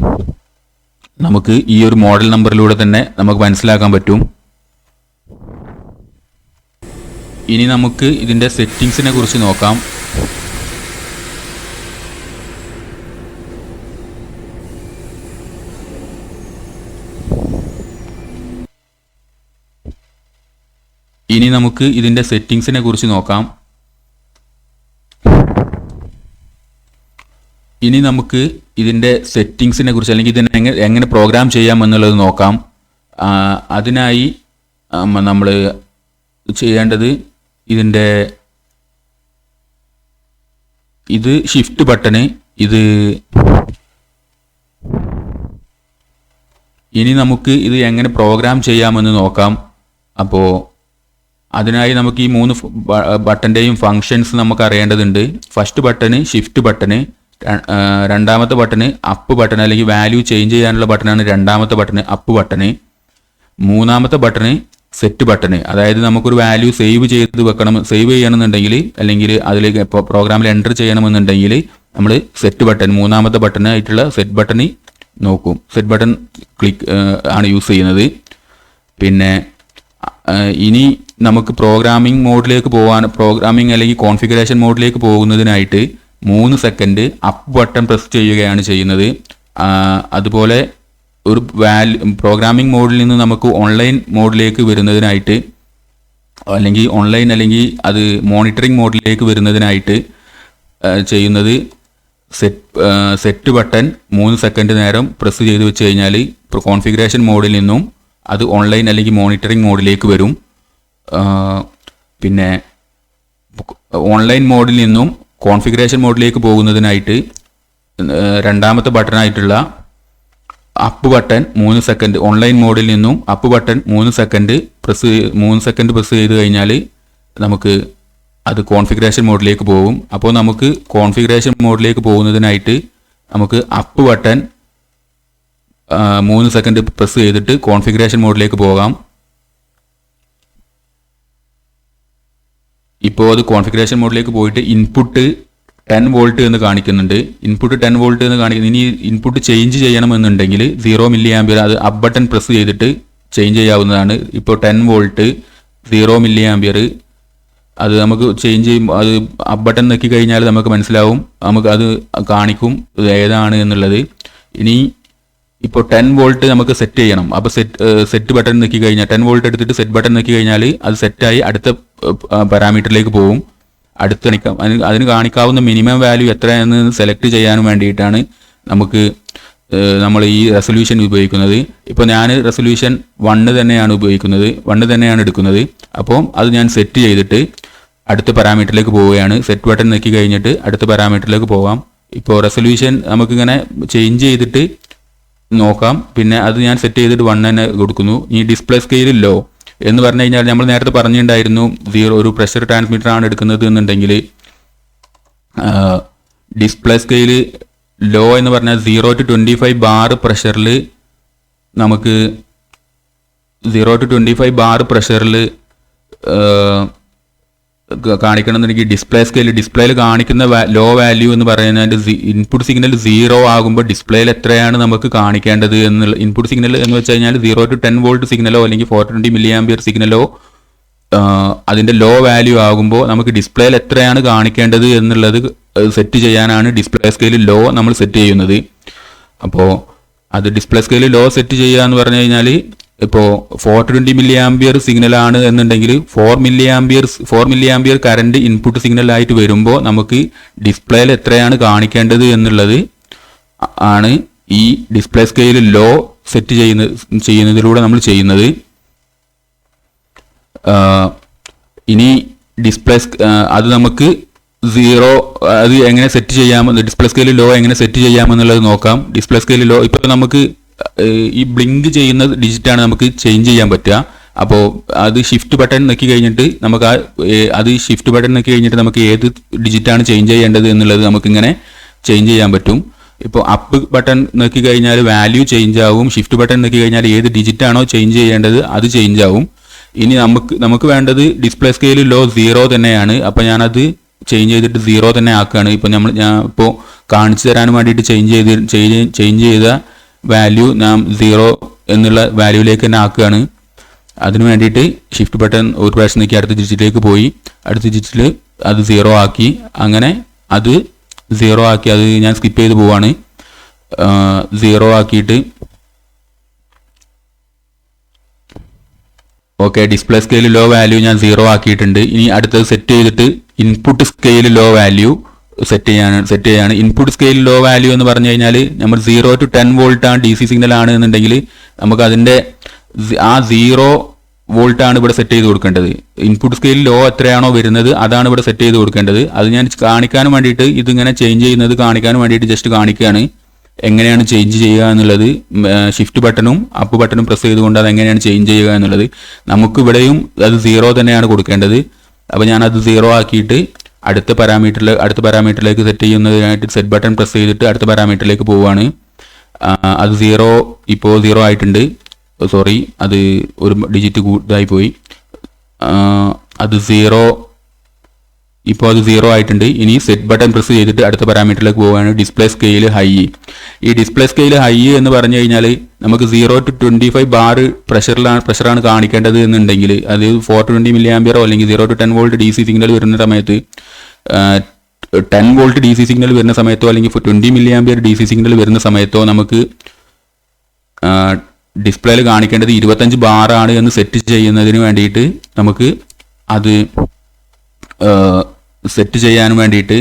നമുക്ക് ഈ ഒരു മോഡൽ നമ്പറിലൂടെ തന്നെ നമുക്ക് മനസ്സിലാക്കാൻ പറ്റും. ഇനി നമുക്ക് ഇതിൻ്റെ സെറ്റിങ്സിനെ കുറിച്ച് നോക്കാം. ഇനി നമുക്ക് ഇതിൻ്റെ സെറ്റിങ്സിനെ കുറിച്ച് നോക്കാം. ഇനി നമുക്ക് ഇതിൻ്റെ സെറ്റിങ്സിനെ കുറിച്ച് അല്ലെങ്കിൽ ഇതിനെ എങ്ങനെ പ്രോഗ്രാം ചെയ്യാം എന്നുള്ളത് നോക്കാം. അതിനായി നമ്മൾ ചെയ്യേണ്ടത് ഇത് ഷിഫ്റ്റ് ബട്ടണ് ഇനി നമുക്ക് ഇത് എങ്ങനെ പ്രോഗ്രാം ചെയ്യാമെന്ന് നോക്കാം. അപ്പോൾ അതിനായി നമുക്ക് ഈ 3 ബട്ടൻ്റെയും ഫങ്ഷൻസ് നമുക്ക് അറിയേണ്ടതുണ്ട്. ഫസ്റ്റ് ബട്ടണ് ഷിഫ്റ്റ് ബട്ടണ്, രണ്ടാമത്തെ ബട്ടണ് അപ്പ് ബട്ടൺ അല്ലെങ്കിൽ വാല്യൂ ചേഞ്ച് ചെയ്യാനുള്ള ബട്ടണാണ് രണ്ടാമത്തെ ബട്ടണ് അപ്പ് ബട്ടണ്. മൂന്നാമത്തെ ബട്ടണ് സെറ്റ് ബട്ടണ്, അതായത് നമുക്കൊരു വാല്യൂ സേവ് ചെയ്യണമെന്നുണ്ടെങ്കിൽ അല്ലെങ്കിൽ അതിലേക്ക് പ്രോഗ്രാമിൽ എൻ്റർ ചെയ്യണമെന്നുണ്ടെങ്കിൽ നമ്മൾ സെറ്റ് ബട്ടൺ മൂന്നാമത്തെ ബട്ടൺ ആയിട്ടുള്ള സെറ്റ് ബട്ടൺ നോക്കും. സെറ്റ് ബട്ടൺ ക്ലിക്ക് ആണ് യൂസ് ചെയ്യുന്നത്. പിന്നെ ഇനി നമുക്ക് പ്രോഗ്രാമിംഗ് അല്ലെങ്കിൽ കോൺഫിഗറേഷൻ മോഡിലേക്ക് പോകുന്നതിനായിട്ട് 3 സെക്കൻഡ് അപ്പ് ബട്ടൺ പ്രസ് ചെയ്യുകയാണ് ചെയ്യുന്നത്. അതുപോലെ ഒരു പ്രോഗ്രാമിംഗ് മോഡിൽ നിന്ന് നമുക്ക് ഓൺലൈൻ മോഡിലേക്ക് വരുന്നതിനായിട്ട് അല്ലെങ്കിൽ അത് മോണിറ്ററിംഗ് മോഡിലേക്ക് വരുന്നതിനായിട്ട് ചെയ്യുന്നത് സെറ്റ് ബട്ടൺ 3 സെക്കൻഡ് നേരം പ്രസ് ചെയ്ത് വെച്ച് കഴിഞ്ഞാൽ കോൺഫിഗറേഷൻ മോഡിൽ നിന്നും അത് ഓൺലൈൻ അല്ലെങ്കിൽ മോണിറ്ററിംഗ് മോഡിലേക്ക് വരും. പിന്നെ ഓൺലൈൻ മോഡിൽ നിന്നും കോൺഫിഗറേഷൻ മോഡിലേക്ക് പോകുന്നതിനായിട്ട് രണ്ടാമത്തെ ബട്ടണായിട്ടുള്ള അപ്പ് ബട്ടൺ 3 സെക്കൻഡ് ഓൺലൈൻ മോഡിൽ നിന്നും അപ്പ് ബട്ടൺ 3 സെക്കൻഡ് പ്രസ് ചെയ്ത് കഴിഞ്ഞാൽ നമുക്ക് അത് കോൺഫിഗറേഷൻ മോഡിലേക്ക് പോകും. അപ്പോൾ നമുക്ക് കോൺഫിഗറേഷൻ മോഡിലേക്ക് പോകുന്നതിനായിട്ട് നമുക്ക് അപ്പ് ബട്ടൺ 3 സെക്കൻഡ് പ്രസ് ചെയ്തിട്ട് കോൺഫിഗറേഷൻ മോഡിലേക്ക് പോകാം. ഇപ്പോൾ അത് കോൺഫിഗറേഷൻ മോഡിലേക്ക് പോയിട്ട് ഇൻപുട്ട് 10 വോൾട്ട് എന്ന് കാണിക്കുന്നുണ്ട്. ഇനി ഇൻപുട്ട് ചേഞ്ച് ചെയ്യണമെന്നുണ്ടെങ്കിൽ 0 മില്ലി ആംപിയർ അത് അപ്പ് ബട്ടൺ പ്രസ് ചെയ്തിട്ട് ചേഞ്ച് ചെയ്യാവുന്നതാണ്. ഇപ്പോൾ 10 വോൾട്ട് 0 മില്ലി ആംപിയർ അത് നമുക്ക് ചേഞ്ച് ചെയ്യും. അത് അപ്പ് ബട്ടൺ നോക്കി കഴിഞ്ഞാൽ നമുക്ക് മനസ്സിലാവും, നമുക്ക് അത് കാണിക്കും ഏതാണ് എന്നുള്ളത്. ഇനി ഇപ്പോൾ 10 വോൾട്ട് നമുക്ക് സെറ്റ് ചെയ്യണം. അപ്പോൾ സെറ്റ് ബട്ടൺ നോക്കി കഴിഞ്ഞാൽ 10 വോൾട്ട് എടുത്തിട്ട് സെറ്റ് ബട്ടൺ നോക്കി കഴിഞ്ഞാൽ അത് സെറ്റായി അടുത്ത പാരാമീറ്ററിലേക്ക് പോകും. അതിന് കാണിക്കാവുന്ന മിനിമം വാല്യൂ എത്രയെന്ന് സെലക്ട് ചെയ്യാനും വേണ്ടിയിട്ടാണ് നമ്മൾ ഈ റെസൊല്യൂഷൻ ഉപയോഗിക്കുന്നത്. ഇപ്പോൾ ഞാൻ റെസൊല്യൂഷൻ 1 തന്നെയാണ് ഉപയോഗിക്കുന്നത്, 1 തന്നെയാണ് എടുക്കുന്നത്. അപ്പോൾ അത് ഞാൻ സെറ്റ് ചെയ്തിട്ട് അടുത്ത പാരാമീറ്ററിലേക്ക് പോവുകയാണ്. സെറ്റ് ബട്ടൺ നോക്കി കഴിഞ്ഞിട്ട് അടുത്ത പാരാമീറ്ററിലേക്ക് പോകാം. ഇപ്പോൾ റെസൊല്യൂഷൻ നമുക്കിങ്ങനെ ചേഞ്ച് ചെയ്തിട്ട് നോക്കാം. പിന്നെ അത് ഞാൻ സെറ്റ് ചെയ്തിട്ട് 1 തന്നെ കൊടുക്കുന്നു. ഈ ഡിസ്പ്ലേ സ്കെയിൽ ലോ എന്ന് പറഞ്ഞു കഴിഞ്ഞാൽ നമ്മൾ നേരത്തെ പറഞ്ഞിട്ടുണ്ടായിരുന്നു 0 ഒരു പ്രഷർ ട്രാൻസ്മിറ്റർ ആണ് എടുക്കുന്നത് എന്നുണ്ടെങ്കിൽ ഡിസ്പ്ലേ സ്കെയിൽ ലോ എന്ന് പറഞ്ഞാൽ 0 to 25 ബാർ പ്രഷറിൽ നമുക്ക് 0 to 25 ബാർ പ്രഷറിൽ കാണിക്കണമെന്നുണ്ടെങ്കിൽ ഡിസ്പ്ലേയിൽ കാണിക്കുന്ന ലോ വാല്യൂ എന്ന് പറയുന്നത് ഇൻപുട്ട് സിഗ്നൽ 0 ആകുമ്പോൾ ഡിസ്പ്ലേയിൽ എത്രയാണ് നമുക്ക് കാണിക്കേണ്ടത് എന്നുള്ള ഇൻപുട്ട് സിഗ്നൽ എന്ന് വെച്ച് കഴിഞ്ഞാൽ 0 to 10 വോൾട്ട് സിഗ്നലോ അല്ലെങ്കിൽ 420 മില്ലി ആംപിയർ സിഗ്നലോ അതിൻ്റെ ലോ വാല്യൂ ആകുമ്പോൾ നമുക്ക് ഡിസ്പ്ലേയിൽ എത്രയാണ് കാണിക്കേണ്ടത് എന്നുള്ളത് സെറ്റ് ചെയ്യാനാണ് ഡിസ്പ്ലേ സ്കെയിൽ ലോ നമ്മൾ സെറ്റ് ചെയ്യുന്നത്. അപ്പോൾ അത് ഡിസ്പ്ലേ സ്കെയിൽ ലോ സെറ്റ് ചെയ്യുക എന്ന് പറഞ്ഞു കഴിഞ്ഞാൽ ഇപ്പോൾ 420 മില്ലി ആംപിയർ സിഗ്നലാണ് എന്നുണ്ടെങ്കിൽ 4 മില്ലി ആംപിയർ കറണ്ട് ഇൻപുട്ട് സിഗ്നലായിട്ട് വരുമ്പോൾ നമുക്ക് ഡിസ്പ്ലേയിൽ എത്രയാണ് കാണിക്കേണ്ടത് എന്നുള്ളത് ആണ് ഈ ഡിസ്പ്ലേ സ്കെയിൽ ലോ സെറ്റ് ചെയ്യുന്നതിലൂടെ നമ്മൾ ചെയ്യുന്നത്. ഇനി ഡിസ്പ്ലേ അത് നമുക്ക് 0 അത് എങ്ങനെ സെറ്റ് ചെയ്യാമെന്ന്, ഡിസ്പ്ലേ സ്കെയിൽ ലോ എങ്ങനെ സെറ്റ് ചെയ്യാമെന്നുള്ളത് നോക്കാം. ഡിസ്പ്ലേ സ്കെയിൽ ലോ ഇപ്പോൾ നമുക്ക് ഈ ബ്ലിങ്ക് ചെയ്യുന്ന ഡിജിറ്റാണ് നമുക്ക് ചേഞ്ച് ചെയ്യാൻ പറ്റുക. അപ്പോൾ അത് ഷിഫ്റ്റ് ബട്ടൺ നെക്കി കഴിഞ്ഞിട്ട് നമുക്ക് അത് ഷിഫ്റ്റ് ബട്ടൺ നെക്കി കഴിഞ്ഞിട്ട് നമുക്ക് ഏത് ഡിജിറ്റാണ് ചേഞ്ച് ചെയ്യേണ്ടത് എന്നുള്ളത് നമുക്കിങ്ങനെ ചേഞ്ച് ചെയ്യാൻ പറ്റും. ഇപ്പോൾ അപ്പ് ബട്ടൺ നെക്കി കഴിഞ്ഞാൽ വാല്യൂ ചേഞ്ച് ആവും, ഷിഫ്റ്റ് ബട്ടൺ നെക്കി കഴിഞ്ഞാൽ ഏത് ഡിജിറ്റാണോ ചേഞ്ച് ചെയ്യേണ്ടത് അത് ചേഞ്ച് ആവും. ഇനി നമുക്ക് വേണ്ടത് ഡിസ്പ്ലേ സ്കെയിൽ ലോ 0 തന്നെയാണ്. അപ്പോൾ ഞാനത് ചേഞ്ച് ചെയ്തിട്ട് 0 തന്നെ ആക്കുകയാണ്. ഇപ്പോൾ ഞാൻ ഇപ്പോൾ കാണിച്ചു തരാൻ വേണ്ടിയിട്ട് ചേഞ്ച് ചെയ്ത വാല്യൂ ഞാൻ 0 എന്നുള്ള വാല്യൂവിലേക്ക് തന്നെ ആക്കുകയാണ്. അതിന് വേണ്ടിയിട്ട് ഷിഫ്റ്റ് ബട്ടൺ ഒരു പ്രാവശ്യം നീക്കി അടുത്ത ഡിജിറ്റിലേക്ക് പോയി, അടുത്ത ഡിജിറ്റിൽ അത് 0 ആക്കി. അങ്ങനെ അത് 0 ആക്കി, അത് ഞാൻ സ്കിപ്പ് ചെയ്ത് പോവാണ്. 0 ആക്കിയിട്ട് okay, display scale low value ഞാൻ 0 ആക്കിയിട്ടുണ്ട്. ഇനി അടുത്തത് സെറ്റ് ചെയ്തിട്ട് input scale low value set ചെയ്യാണ്. ഇൻപുട്ട് സ്കെയിൽ ലോ വാല്യൂ എന്ന് പറഞ്ഞു കഴിഞ്ഞാൽ നമ്മൾ 0 to 10 വോൾട്ട് ആണ് DC സിഗ്നൽ ആണ് എന്നുണ്ടെങ്കിൽ നമുക്ക് അതിൻ്റെ ആ 0 വോൾട്ട് ആണ് ഇവിടെ സെറ്റ് ചെയ്ത് കൊടുക്കേണ്ടത്. ഇൻപുട്ട് സ്കെയിൽ ലോ എത്രയാണോ വരുന്നത് അതാണ് ഇവിടെ സെറ്റ് ചെയ്ത് കൊടുക്കേണ്ടത്. അത് ഞാൻ കാണിക്കാൻ വേണ്ടിയിട്ട് ഇതിങ്ങനെ ചേഞ്ച് ചെയ്യുന്നത് കാണിക്കാൻ വേണ്ടിയിട്ട് ജസ്റ്റ് കാണിക്കുകയാണ് എങ്ങനെയാണ് ചേഞ്ച് ചെയ്യുക എന്നുള്ളത്. ഷിഫ്റ്റ് ബട്ടണും അപ്പ് ബട്ടണും പ്രസ് ചെയ്തുകൊണ്ട് അത് എങ്ങനെയാണ് ചേഞ്ച് ചെയ്യുക എന്നുള്ളത്. നമുക്ക് ഇവിടെയും അത് 0 തന്നെയാണ് കൊടുക്കേണ്ടത്. അപ്പോൾ ഞാനത് 0 ആക്കിയിട്ട് അടുത്ത പാരാമീറ്ററിലേക്ക് സെറ്റ് ചെയ്യുന്നതിനായിട്ട് സെറ്റ് ബട്ടൺ പ്രസ് ചെയ്തിട്ട് അടുത്ത പാരാമീറ്ററിലേക്ക് പോവുകയാണ്. അത് 0 ഇപ്പോൾ 0 ആയിട്ടുണ്ട്. സോറി, അത് ഒരു ഡിജിറ്റ് കൂടുതലായി പോയി. അത് 0 ഇപ്പോൾ അത് 0 ആയിട്ടുണ്ട്. ഇനി സെറ്റ് ബട്ടൺ പ്രസ് ചെയ്തിട്ട് അടുത്ത പാരാമീറ്ററിലേക്ക് പോവുകയാണ്. Display scale high. ഈ ഡിസ്പ്ലേ സ്കെയിൽ ഹൈ എന്ന് പറഞ്ഞു കഴിഞ്ഞാൽ നമുക്ക് 0 to 25 ബാർ പ്രഷറാണ് കാണിക്കേണ്ടത് എന്നുണ്ടെങ്കിൽ അത് 420 മില്ലി ആംപിയറോ അല്ലെങ്കിൽ 0 to 10 വോൾട്ട് DC സിഗ്നൽ വരുന്ന സമയത്ത് 10 വോൾട്ട് DC സിഗ്നൽ വരുന്ന സമയത്തോ അല്ലെങ്കിൽ 20 മില്ലി ആംപിയർ DC സിഗ്നൽ വരുന്ന സമയത്തോ നമുക്ക് ഡിസ്പ്ലേയിൽ കാണിക്കേണ്ടത് 25 ബാറാണ് എന്ന് സെറ്റ് ചെയ്യുന്നതിന് വേണ്ടിയിട്ട് നമുക്ക് അത് സെറ്റ് ചെയ്യാൻ വേണ്ടിയിട്ട്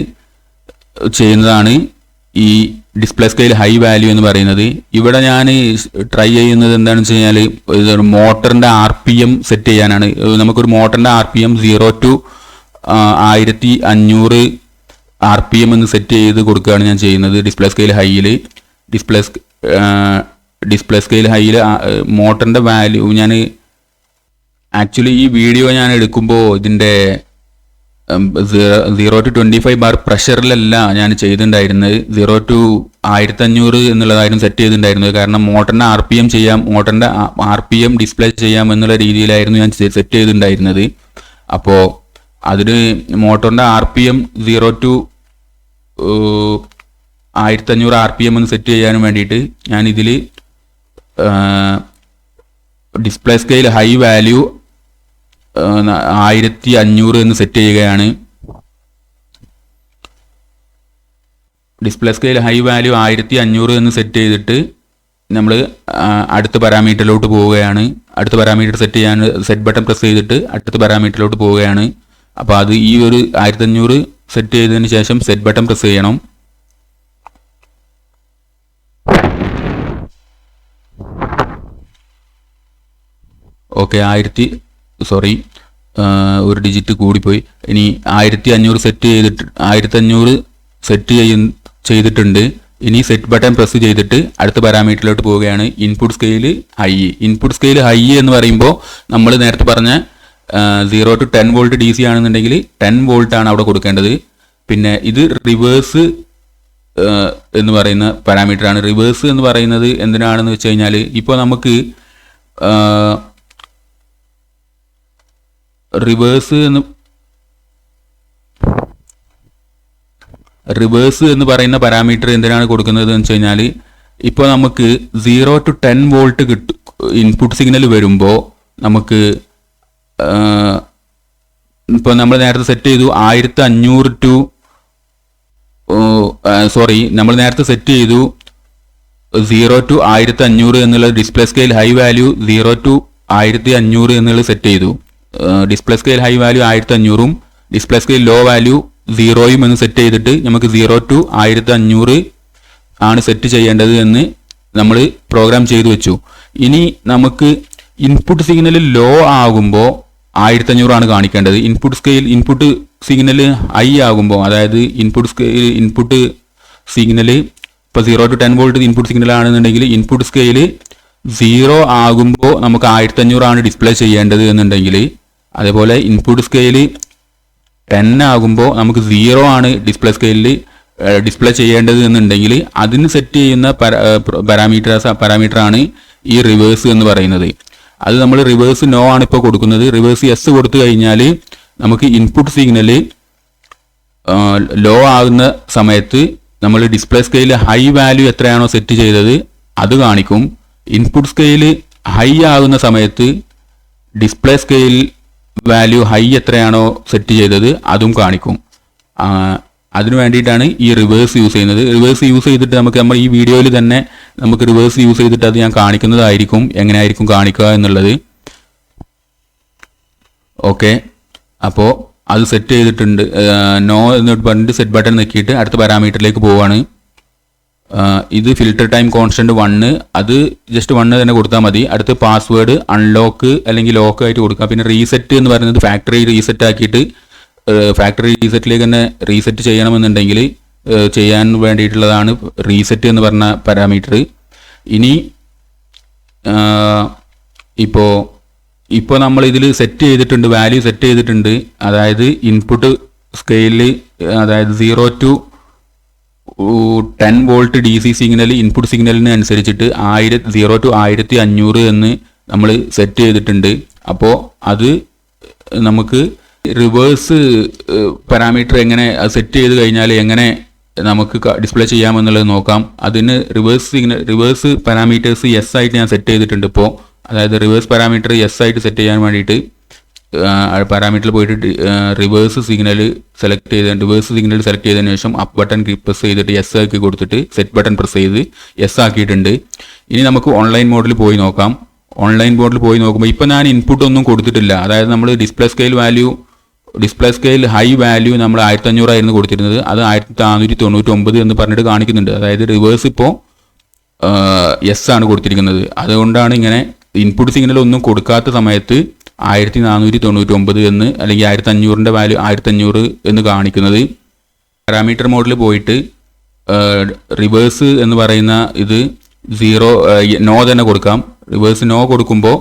ചെയ്യുന്നതാണ് ഈ ഡിസ്പ്ലേ സ്കെയിൽ ഹൈ വാല്യൂ എന്ന് പറയുന്നത്. ഇവിടെ ഞാൻ ട്രൈ ചെയ്യുന്നത് എന്താണെന്ന് വെച്ച് കഴിഞ്ഞാൽ മോട്ടറിൻ്റെ RPM സെറ്റ് ചെയ്യാനാണ്. നമുക്കൊരു മോട്ടറിൻ്റെ RPM 0 to 1500 RPM എന്ന് സെറ്റ് ചെയ്ത് കൊടുക്കുകയാണ് ഞാൻ ചെയ്യുന്നത് ഡിസ്പ്ലേ സ്കെയിൽ ഹൈയിൽ. ഡിസ്പ്ലേ സ്കെയിൽ ഹൈയിൽ മോട്ടറിൻ്റെ വാല്യൂ ഞാൻ ആക്ച്വലി ഈ വീഡിയോ ഞാൻ എടുക്കുമ്പോൾ ഇതിൻ്റെ 0 to 25 ബാർ പ്രഷറിലല്ല ഞാൻ ചെയ്തിട്ടുണ്ടായിരുന്നത്, 0 to 1500 എന്നുള്ളതായിരുന്നു സെറ്റ് ചെയ്തിട്ടുണ്ടായിരുന്നത്. കാരണം മോട്ടറിൻ്റെ RPM ചെയ്യാം, മോട്ടറിൻ്റെ RPM ഡിസ്പ്ലേ ചെയ്യാം എന്നുള്ള രീതിയിലായിരുന്നു ഞാൻ സെറ്റ് ചെയ്തിട്ടുണ്ടായിരുന്നത്. അപ്പോൾ അതിന് മോട്ടറിൻ്റെ RPM 0 to 1500 RPM എന്ന് സെറ്റ് ചെയ്യാൻ വേണ്ടിയിട്ട് ഞാൻ ഇതിൽ ഡിസ്പ്ലേ സ്കെയിൽ ഹൈ വാല്യൂ 1500 എന്ന് സെറ്റ് ചെയ്യുകയാണ്. ഡിസ്പ്ലേ സ്കെയിൽ ഹൈ വാല്യൂ 1500 എന്ന് സെറ്റ് ചെയ്തിട്ട് നമ്മൾ അടുത്ത പാരാമീറ്ററിലോട്ട് പോവുകയാണ്. അടുത്ത പാരാമീറ്റർ സെറ്റ് ചെയ്യാൻ സെറ്റ് ബട്ടൺ പ്രസ് ചെയ്തിട്ട് അടുത്ത പാരാമീറ്ററിലോട്ട് പോവുകയാണ്. അപ്പോൾ അത് ഈ ഒരു 1500 സെറ്റ് ചെയ്തതിന് ശേഷം സെറ്റ് ബട്ടൺ പ്രസ് ചെയ്യണം. ഓക്കെ, ഒരു ഡിജിറ്റ് കൂടിപ്പോയി. ഇനി 1500 സെറ്റ് ചെയ്തിട്ട് 1500 സെറ്റ് ചെയ്തിട്ടുണ്ട്. ഇനി സെറ്റ് ബട്ടൺ പ്രസ് ചെയ്തിട്ട് അടുത്ത പാരാമീറ്ററിലോട്ട് പോവുകയാണ്. Input scale high. Input scale high എന്ന് പറയുമ്പോൾ നമ്മൾ നേരത്തെ പറഞ്ഞ 0 to 10 വോൾട്ട് DC ആണെന്നുണ്ടെങ്കിൽ 10 വോൾട്ടാണ് അവിടെ കൊടുക്കേണ്ടത്. പിന്നെ ഇത് റിവേഴ്സ് എന്ന് പറയുന്ന പാരാമീറ്ററാണ്. റിവേഴ്സ് എന്ന് പറയുന്നത് എന്തിനാണെന്ന് വെച്ച് കഴിഞ്ഞാൽ ഇപ്പോൾ നമുക്ക് റിവേഴ്സ് എന്ന് പറയുന്ന പാരാമീറ്റർ എന്തിനാണ് കൊടുക്കുന്നത് എന്ന് വെച്ച് കഴിഞ്ഞാൽ ഇപ്പോൾ നമുക്ക് 0 to 10 വോൾട്ട് ഇൻപുട്ട് സിഗ്നൽ വരുമ്പോൾ നമുക്ക് ഇപ്പോൾ നമ്മൾ നേരത്തെ സെറ്റ് ചെയ്തു 1500 to നമ്മൾ നേരത്തെ സെറ്റ് ചെയ്തു 0 to 1500 എന്നുള്ള display scale high value 0 to 1500 എന്നുള്ളത് സെറ്റ് ചെയ്തു. ഡിസ്പ്ലേ സ്കെയിൽ ഹൈ വാല്യൂ 1500ഉം ഡിസ്പ്ലേ സ്കെയിൽ ലോ വാല്യൂ 0യും എന്ന് സെറ്റ് ചെയ്തിട്ട് നമുക്ക് 0 to 1500 ആണ് സെറ്റ് ചെയ്യേണ്ടത് എന്ന് നമ്മൾ പ്രോഗ്രാം ചെയ്തു വെച്ചു. ഇനി നമുക്ക് ഇൻപുട്ട് സിഗ്നൽ ലോ ആകുമ്പോൾ 1500 കാണിക്കേണ്ടത്. ഇൻപുട്ട് സിഗ്നൽ ഹൈ ആകുമ്പോൾ, അതായത് ഇൻപുട്ട് സിഗ്നൽ ഇപ്പോൾ 0 to 10 വോൾട്ട് ഇൻപുട്ട് സിഗ്നൽ ആണെന്നുണ്ടെങ്കിൽ ഇൻപുട്ട് സ്കെയിൽ 0 ആകുമ്പോൾ നമുക്ക് 1500 ഡിസ്പ്ലേ ചെയ്യേണ്ടത് എന്നുണ്ടെങ്കിൽ, അതേപോലെ ഇൻപുട്ട് സ്കെയിൽ 10 ആകുമ്പോൾ നമുക്ക് 0 ആണ് ഡിസ്പ്ലേ ചെയ്യേണ്ടത് എന്നുണ്ടെങ്കിൽ അതിന് സെറ്റ് ചെയ്യുന്ന പാരാമീറ്ററാണ് ഈ റിവേഴ്സ് എന്ന് പറയുന്നത്. അത് നമ്മൾ റിവേഴ്സ് നോ ആണ് ഇപ്പോൾ കൊടുക്കുന്നത്. റിവേഴ്സ് യെസ് കൊടുത്തു കഴിഞ്ഞാൽ നമുക്ക് ഇൻപുട്ട് സിഗ്നൽ ലോ ആകുന്ന സമയത്ത് നമ്മൾ ഡിസ്പ്ലേ സ്കെയിൽ ഹൈ വാല്യൂ എത്രയാണോ സെറ്റ് ചെയ്തത് അത് കാണിക്കും. ഇൻപുട്ട് സ്കെയിൽ ഹൈ ആകുന്ന സമയത്ത് ഡിസ്പ്ലേ സ്കെയിൽ വാല്യൂ ഹൈ എത്രയാണോ സെറ്റ് ചെയ്തത് അതും കാണിക്കും. അതിനു വേണ്ടിയിട്ടാണ് ഈ റിവേഴ്സ് യൂസ് ചെയ്യുന്നത്. റിവേഴ്സ് യൂസ് ചെയ്തിട്ട് നമ്മൾ ഈ വീഡിയോയിൽ തന്നെ നമുക്ക് റിവേഴ്സ് യൂസ് ചെയ്തിട്ട് അത് ഞാൻ കാണിക്കുന്നതായിരിക്കും, എങ്ങനെയായിരിക്കും കാണിക്കുക എന്നുള്ളത്. ഓക്കെ, അപ്പോൾ അത് സെറ്റ് ചെയ്തിട്ടുണ്ട്. നോ എന്ന് പറഞ്ഞിട്ട് സെറ്റ് ബട്ടൺ നെക്കിയിട്ട് അടുത്ത പാരാമീറ്ററിലേക്ക് പോവുകയാണ്. ഇത് ഫിൽട്ടർ ടൈം കോൺസ്റ്റന്റ് 1, അത് ജസ്റ്റ് 1 തന്നെ കൊടുത്താൽ മതി. അടുത്ത് പാസ്വേഡ് അൺലോക്ക് അല്ലെങ്കിൽ ലോക്ക് ആയിട്ട് കൊടുക്കുക. പിന്നെ റീസെറ്റ് എന്ന് പറയുന്നത് ഫാക്ടറി റീസെറ്റ് ആക്കിയിട്ട് ഫാക്ടറി റീസെറ്റിലേക്ക് തന്നെ റീസെറ്റ് ചെയ്യണമെന്നുണ്ടെങ്കിൽ ചെയ്യാൻ വേണ്ടിയിട്ടുള്ളതാണ് റീസെറ്റ് എന്ന് പറഞ്ഞ പാരാമീറ്റർ. ഇനി ഇപ്പോൾ നമ്മൾ ഇതിൽ സെറ്റ് ചെയ്തിട്ടുണ്ട്, വാല്യൂ സെറ്റ് ചെയ്തിട്ടുണ്ട്. അതായത് ഇൻപുട്ട് സ്കെയിലിൽ, അതായത് 0 to 10 volt DC signal input സിഗ്നലിന് അനുസരിച്ചിട്ട് 0 to 1500 എന്ന് നമ്മൾ സെറ്റ് ചെയ്തിട്ടുണ്ട്. അപ്പോൾ അത് നമുക്ക് റിവേഴ്സ് പാരാമീറ്റർ എങ്ങനെ സെറ്റ് ചെയ്ത് കഴിഞ്ഞാൽ എങ്ങനെ നമുക്ക് ഡിസ്പ്ലേ ചെയ്യാമെന്നുള്ളത് നോക്കാം. അതിന് റിവേഴ്സ് പാരാമീറ്റേഴ്സ് യെസ് ആയിട്ട് ഞാൻ സെറ്റ് ചെയ്തിട്ടുണ്ട് ഇപ്പോൾ. അതായത് റിവേഴ്സ് പാരാമീറ്റർ യെസ് ആയിട്ട് സെറ്റ് ചെയ്യാൻ വേണ്ടിയിട്ട് പാരാമീറ്ററിൽ പോയിട്ട് റിവേഴ്സ് സിഗ്നൽ സെലക്ട് ചെയ്തതിന് ശേഷം അപ്പ് ബട്ടൺ പ്രസ് ചെയ്തിട്ട് യെസ് ആക്കി കൊടുത്തിട്ട് സെറ്റ് ബട്ടൺ പ്രസ് ചെയ്ത് യെസ് ആക്കിയിട്ടുണ്ട്. ഇനി നമുക്ക് ഓൺലൈൻ മോഡിൽ പോയി നോക്കാം. ഓൺലൈൻ മോഡിൽ പോയി നോക്കുമ്പോൾ ഇപ്പോൾ ഞാൻ ഇൻപുട്ട് ഒന്നും കൊടുത്തിട്ടില്ല. അതായത് നമ്മൾ ഡിസ്പ്ലേ സ്കെയിൽ ഹൈ വാല്യൂ നമ്മൾ 1500 ആയിരുന്നു കൊടുത്തിരുന്നത്, അത് 1499 എന്ന് പറഞ്ഞിട്ട് കാണിക്കുന്നുണ്ട്. അതായത് റിവേഴ്സ് ഇപ്പോൾ യെസ് ആണ് കൊടുത്തിരിക്കുന്നത്. അതുകൊണ്ടാണ് ഇങ്ങനെ ഇൻപുട്ട് സിഗ്നൽ ഒന്നും കൊടുക്കാത്ത സമയത്ത് 1499 എന്ന് അല്ലെങ്കിൽ 1500ന്റെ വാല്യൂ 1500 എന്ന് കാണിക്കുന്നത്. പാരാമീറ്റർ മോഡിൽ പോയിട്ട് റിവേഴ്സ് എന്ന് പറയുന്ന ഇത് 0 നോ തന്നെ കൊടുക്കാം. റിവേഴ്സ് നോ കൊടുക്കുമ്പോൾ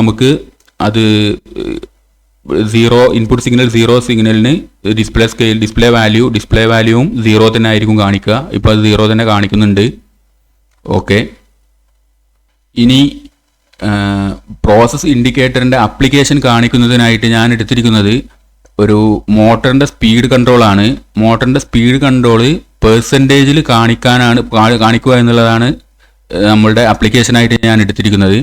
നമുക്ക് അത് 0 ഇൻപുട്ട് സിഗ്നൽ 0 സിഗ്നലിന് ഡിസ്പ്ലേ വാല്യൂവും 0 തന്നെ ആയിരിക്കും കാണിക്കുക. ഇപ്പോൾ അത് 0 തന്നെ കാണിക്കുന്നുണ്ട്. ഓക്കെ, ഇനി പ്രോസസ് ഇൻഡിക്കേറ്ററിൻ്റെ അപ്ലിക്കേഷൻ കാണിക്കുന്നതിനായിട്ട് ഞാൻ എടുത്തിരിക്കുന്നത് ഒരു മോട്ടറിൻ്റെ സ്പീഡ് കൺട്രോളാണ്. മോട്ടറിൻ്റെ സ്പീഡ് കൺട്രോള് പെർസെൻറ്റേജിൽ കാണിക്കുക എന്നുള്ളതാണ് നമ്മളുടെ അപ്ലിക്കേഷനായിട്ട് ഞാൻ എടുത്തിരിക്കുന്നത്.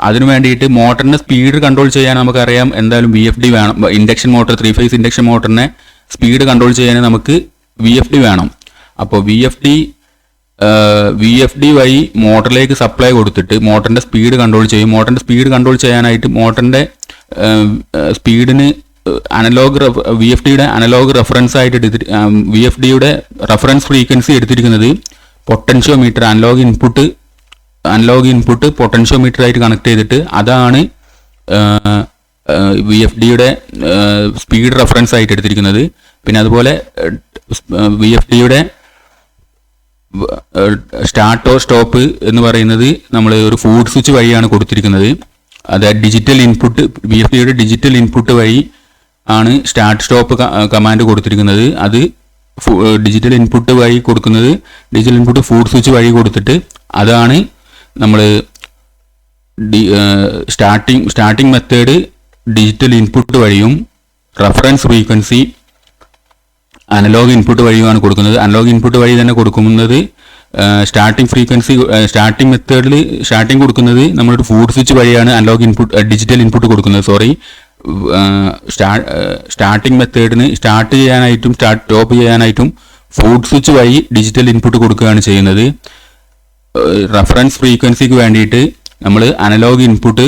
അതിനു വേണ്ടിയിട്ട് മോട്ടറിൻ്റെ സ്പീഡ് കൺട്രോൾ ചെയ്യാൻ നമുക്കറിയാം എന്തായാലും VFD വേണം. ഇൻഡക്ഷൻ മോട്ടർ 3 ഫേസ് ഇൻഡക്ഷൻ മോട്ടറിനെ സ്പീഡ് കൺട്രോൾ ചെയ്യാൻ നമുക്ക് VFD വേണം. അപ്പോൾ VFD വഴി മോട്ടറിലേക്ക് സപ്ലൈ കൊടുത്തിട്ട് മോട്ടറിൻ്റെ സ്പീഡ് കൺട്രോൾ ചെയ്യും. മോട്ടറിൻ്റെ സ്പീഡ് കൺട്രോൾ ചെയ്യാനായിട്ട് മോട്ടറിൻ്റെ സ്പീഡിന് VFDയുടെ അനലോഗ് റെഫറൻസ് ആയിട്ട് VFDയുടെ റെഫറൻസ് ഫ്രീക്വൻസി എടുത്തിരിക്കുന്നത് പൊട്ടൻഷ്യോമീറ്റർ അനലോഗ് ഇൻപുട്ട് പൊട്ടൻഷ്യോമീറ്റർ ആയിട്ട് കണക്ട് ചെയ്തിട്ട് അതാണ് VFDയുടെ സ്പീഡ് റെഫറൻസ് ആയിട്ട് എടുത്തിരിക്കുന്നത്. പിന്നെ അതുപോലെ VFDയുടെ സ്റ്റാർട്ട് സ്റ്റോപ്പ് എന്ന് പറയുന്നത് നമ്മൾ ഒരു ഫുഡ് സ്വിച്ച് വഴിയാണ് കൊടുത്തിരിക്കുന്നത്. അതായത് VFDയുടെ ഡിജിറ്റൽ ഇൻപുട്ട് വഴി ആണ് സ്റ്റാർട്ട് സ്റ്റോപ്പ് കമാൻഡ് കൊടുത്തിരിക്കുന്നത്. അത് ഡിജിറ്റൽ ഇൻപുട്ട് വഴി കൊടുക്കുന്നത് ഡിജിറ്റൽ ഇൻപുട്ട് ഫുഡ് സ്വിച്ച് വഴി കൊടുത്തിട്ട് അതാണ് നമ്മൾ സ്റ്റാർട്ടിംഗ് മെത്തേഡ് ഡിജിറ്റൽ ഇൻപുട്ട് വഴിയും റഫറൻസ് ഫ്രീക്വൻസി അനലോഗ് ഇൻപുട്ട് വഴിയുമാണ് കൊടുക്കുന്നത്. അനലോഗ് ഇൻപുട്ട് വഴി തന്നെ കൊടുക്കുന്നത് സ്റ്റാർട്ടിംഗ് മെത്തേഡിൽ കൊടുക്കുന്നത് നമ്മളൊരു ഫുഡ് സ്വിച്ച് വഴിയാണ് ഡിജിറ്റൽ ഇൻപുട്ട് കൊടുക്കുന്നത്. സ്റ്റാർട്ടിംഗ് മെത്തേഡിന് സ്റ്റാർട്ട് ചെയ്യാനായിട്ടും സ്റ്റോപ്പ് ചെയ്യാനായിട്ടും ഫുഡ് സ്വിച്ച് വഴി ഡിജിറ്റൽ ഇൻപുട്ട് കൊടുക്കുകയാണ് ചെയ്യുന്നത്. റഫറൻസ് ഫ്രീക്വൻസിക്ക് വേണ്ടിയിട്ട് നമ്മൾ അനലോഗ് ഇൻപുട്ട്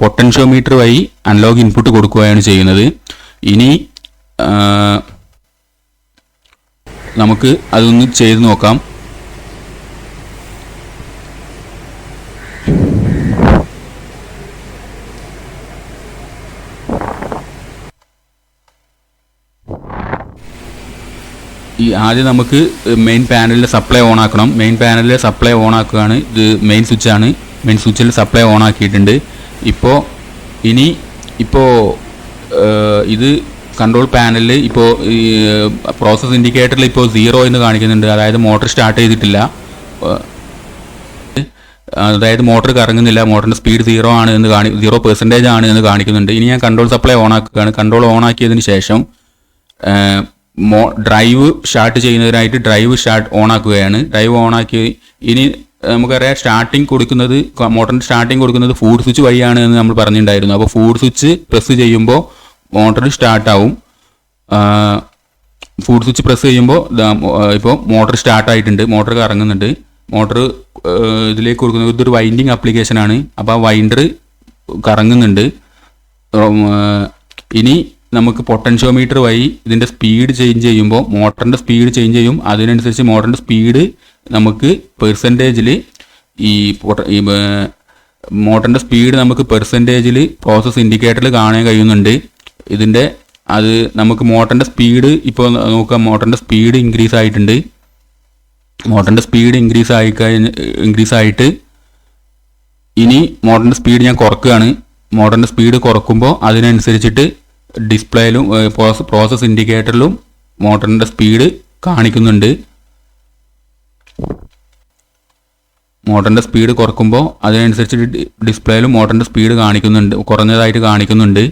പൊട്ടൻഷ്യോമീറ്റർ വഴി അനലോഗ് ഇൻപുട്ട് കൊടുക്കുകയാണ് ചെയ്യുന്നത്. ഇനി നമുക്ക് അതൊന്ന് ചെയ്ത് നോക്കാം. ആദ്യം നമുക്ക് മെയിൻ പാനലിൽ സപ്ലൈ ഓൺ ആക്കണം. മെയിൻ പാനലിൽ സപ്ലൈ ഓൺ ആക്കുകയാണ്. ഇത് മെയിൻ സ്വിച്ചാണ്. മെയിൻ സ്വിച്ചിൽ സപ്ലൈ ഓൺ ആക്കിയിട്ടുണ്ട്. ഇപ്പോൾ ഇത് കൺട്രോൾ പാനലിൽ ഇപ്പോൾ ഈ പ്രോസസ് ഇൻഡിക്കേറ്ററിൽ ഇപ്പോൾ 0 എന്ന് കാണിക്കുന്നുണ്ട്. അതായത് മോട്ടർ സ്റ്റാർട്ട് ചെയ്തിട്ടില്ല, അതായത് മോട്ടർ കറങ്ങുന്നില്ല, മോട്ടറിൻ്റെ സ്പീഡ് 0% ആണ് എന്ന് കാണിക്കുന്നുണ്ട്. ഇനി ഞാൻ കൺട്രോൾ സപ്ലൈ ഓൺ ആക്കുകയാണ്. കൺട്രോൾ ഓൺ ആക്കിയതിന് ശേഷം ഡ്രൈവ് സ്റ്റാർട്ട് ചെയ്യുന്നതിനായിട്ട് ഡ്രൈവ് ഓൺ ആക്കുകയാണ്. ഡ്രൈവ് ഓൺ ആക്കി ഇനി നമുക്കറിയാം മോട്ടറിൻ്റെ സ്റ്റാർട്ടിങ് കൊടുക്കുന്നത് ഫുഡ് സ്വിച്ച് വഴിയാണ് എന്ന് നമ്മൾ പറഞ്ഞിട്ടുണ്ടായിരുന്നു. അപ്പോൾ ഫുഡ് സ്വിച്ച് പ്രസ് ചെയ്യുമ്പോൾ മോട്ടർ സ്റ്റാർട്ടാവും. ഫുഡ് സ്വിച്ച് പ്രസ് ചെയ്യുമ്പോൾ ഇപ്പോൾ മോട്ടർ സ്റ്റാർട്ടായിട്ടുണ്ട്, മോട്ടർ കറങ്ങുന്നുണ്ട്. മോട്ടർ ഇതിലേക്ക് കൊടുക്കുന്നത് ഇതൊരു വൈൻഡിങ് ആപ്ലിക്കേഷനാണ്. അപ്പോൾ ആ വൈൻഡർ കറങ്ങുന്നുണ്ട്. ഇനി നമുക്ക് പൊട്ടൻഷ്യോമീറ്റർ വഴി ഇതിൻ്റെ സ്പീഡ് ചേഞ്ച് ചെയ്യുമ്പോൾ മോട്ടറിൻ്റെ സ്പീഡ് ചേഞ്ച് ചെയ്യും. അതിനനുസരിച്ച് മോട്ടറിൻ്റെ സ്പീഡ് നമുക്ക് പെർസെൻറ്റേജിൽ മോട്ടറിൻ്റെ സ്പീഡ് നമുക്ക് പെർസെൻറ്റേജിൽ പ്രോസസ് ഇൻഡിക്കേറ്ററിൽ കാണാൻ കഴിയുന്നുണ്ട്. അത് നമുക്ക് മോട്ടറിൻ്റെ സ്പീഡ് ഇപ്പോൾ നോക്കാം. മോട്ടറിൻ്റെ സ്പീഡ് ഇൻക്രീസ് ആയിട്ടുണ്ട്. മോട്ടറിൻ്റെ സ്പീഡ് ഇൻക്രീസ് ആയിട്ട് ഇനി മോട്ടറിൻ്റെ സ്പീഡ് ഞാൻ കുറക്കുകയാണ്. മോട്ടറിൻ്റെ സ്പീഡ് കുറക്കുമ്പോൾ അതിനനുസരിച്ചിട്ട് ഡിസ്പ്ലേയിലും പ്രോസസ് ഇൻഡിക്കേറ്ററിലും മോട്ടറിൻ്റെ സ്പീഡ് കാണിക്കുന്നുണ്ട്. മോട്ടറിൻ്റെ സ്പീഡ് കുറക്കുമ്പോൾ അതിനനുസരിച്ച് ഡിസ്പ്ലേയിലും മോട്ടറിൻ്റെ സ്പീഡ് കുറഞ്ഞതായിട്ട് കാണിക്കുന്നുണ്ട്.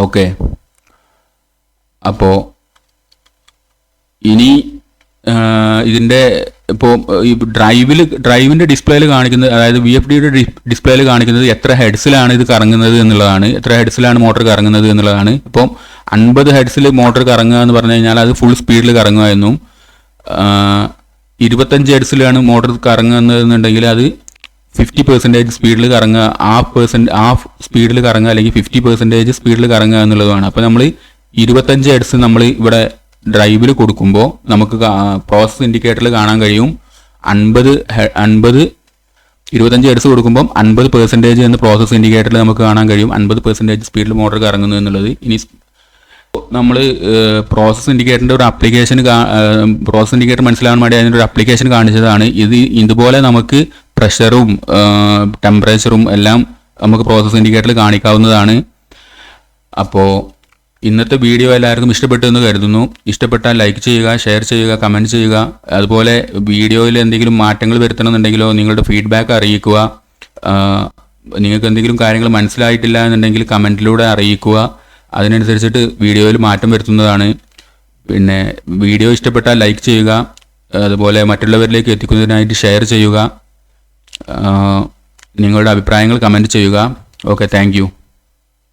ഓക്കെ, അപ്പോൾ ഇനി ഇതിൻ്റെ ഇപ്പോൾ ഈ ഡ്രൈവിൻ്റെ ഡിസ്പ്ലേയിൽ കാണിക്കുന്നത്, അതായത് VFDയുടെ ഡിസ്പ്ലേയിൽ കാണിക്കുന്നത് എത്ര ഹെഡ്സിലാണ് ഇത് കറങ്ങുന്നത് എന്നുള്ളതാണ്. എത്ര ഹെഡ്സിലാണ് മോട്ടർ കറങ്ങുന്നത് എന്നുള്ളതാണ്. ഇപ്പം 50 ഹെഡ്സിൽ മോട്ടർ കറങ്ങുക എന്ന് പറഞ്ഞു കഴിഞ്ഞാൽ അത് ഫുൾ സ്പീഡിൽ കറങ്ങുമായിരുന്നു. 25 ഹെഡ്സിലാണ് മോട്ടർ കറങ്ങുന്നതെന്നുണ്ടെങ്കിൽ അത് 50% സ്പീഡിൽ കറങ്ങുക, ഹാഫ് സ്പീഡിൽ കറങ്ങുക, അല്ലെങ്കിൽ 50% സ്പീഡിൽ കറങ്ങുക എന്നുള്ളതാണ്. അപ്പോൾ നമ്മൾ 25 ഹെഡ്സ് നമ്മൾ ഇവിടെ ഡ്രൈവിൽ കൊടുക്കുമ്പോൾ നമുക്ക് പ്രോസസ് ഇൻഡിക്കേറ്ററിൽ കാണാൻ കഴിയും 25 ഹെഡ്സ് കൊടുക്കുമ്പോൾ 50% എന്ന് പ്രോസസ് ഇൻഡിക്കേറ്ററിൽ നമുക്ക് കാണാൻ കഴിയും. 50% സ്പീഡിൽ മോട്ടർ കറങ്ങുന്നു എന്നുള്ളത്. ഇനി നമ്മൾ പ്രോസസ് ഇൻഡിക്കേറ്ററിൻ്റെ ഒരു പ്രോസസ് ഇൻഡിക്കേറ്റർ മനസ്സിലാകാൻ വേണ്ടി അതിൻ്റെ ഒരു ആപ്ലിക്കേഷൻ കാണിച്ചതാണ്. ഇതുപോലെ നമുക്ക് പ്രഷറും ടെമ്പറേച്ചറും എല്ലാം നമുക്ക് പ്രോസസ് ഇൻഡിക്കേറ്ററിൽ കാണിക്കാവുന്നതാണ്. അപ്പോൾ ഇന്നത്തെ വീഡിയോ എല്ലാവർക്കും ഇഷ്ടപ്പെട്ടു എന്ന് കരുതുന്നു. ഇഷ്ടപ്പെട്ടാൽ ലൈക്ക് ചെയ്യുക, ഷെയർ ചെയ്യുക, കമൻറ്റ് ചെയ്യുക. അതുപോലെ വീഡിയോയിൽ എന്തെങ്കിലും മാറ്റങ്ങൾ വരുത്തണമെന്നുണ്ടെങ്കിലോ നിങ്ങളുടെ ഫീഡ്ബാക്ക് അറിയിക്കുക. നിങ്ങൾക്ക് എന്തെങ്കിലും കാര്യങ്ങൾ മനസ്സിലായിട്ടില്ല എന്നുണ്ടെങ്കിൽ കമൻറ്റിലൂടെ അറിയിക്കുക. അതിനനുസരിച്ചിട്ട് വീഡിയോയിൽ മാറ്റം വരുത്തുന്നതാണ്. പിന്നെ വീഡിയോ ഇഷ്ടപ്പെട്ടാൽ ലൈക്ക് ചെയ്യുക, അതുപോലെ മറ്റുള്ളവരിലേക്ക് എത്തിക്കുന്നതിനായിട്ട് ഷെയർ ചെയ്യുക. നിങ്ങളുടെ അഭിപ്രായങ്ങൾ കമൻറ്റ് ചെയ്യുക. Okay, thank you.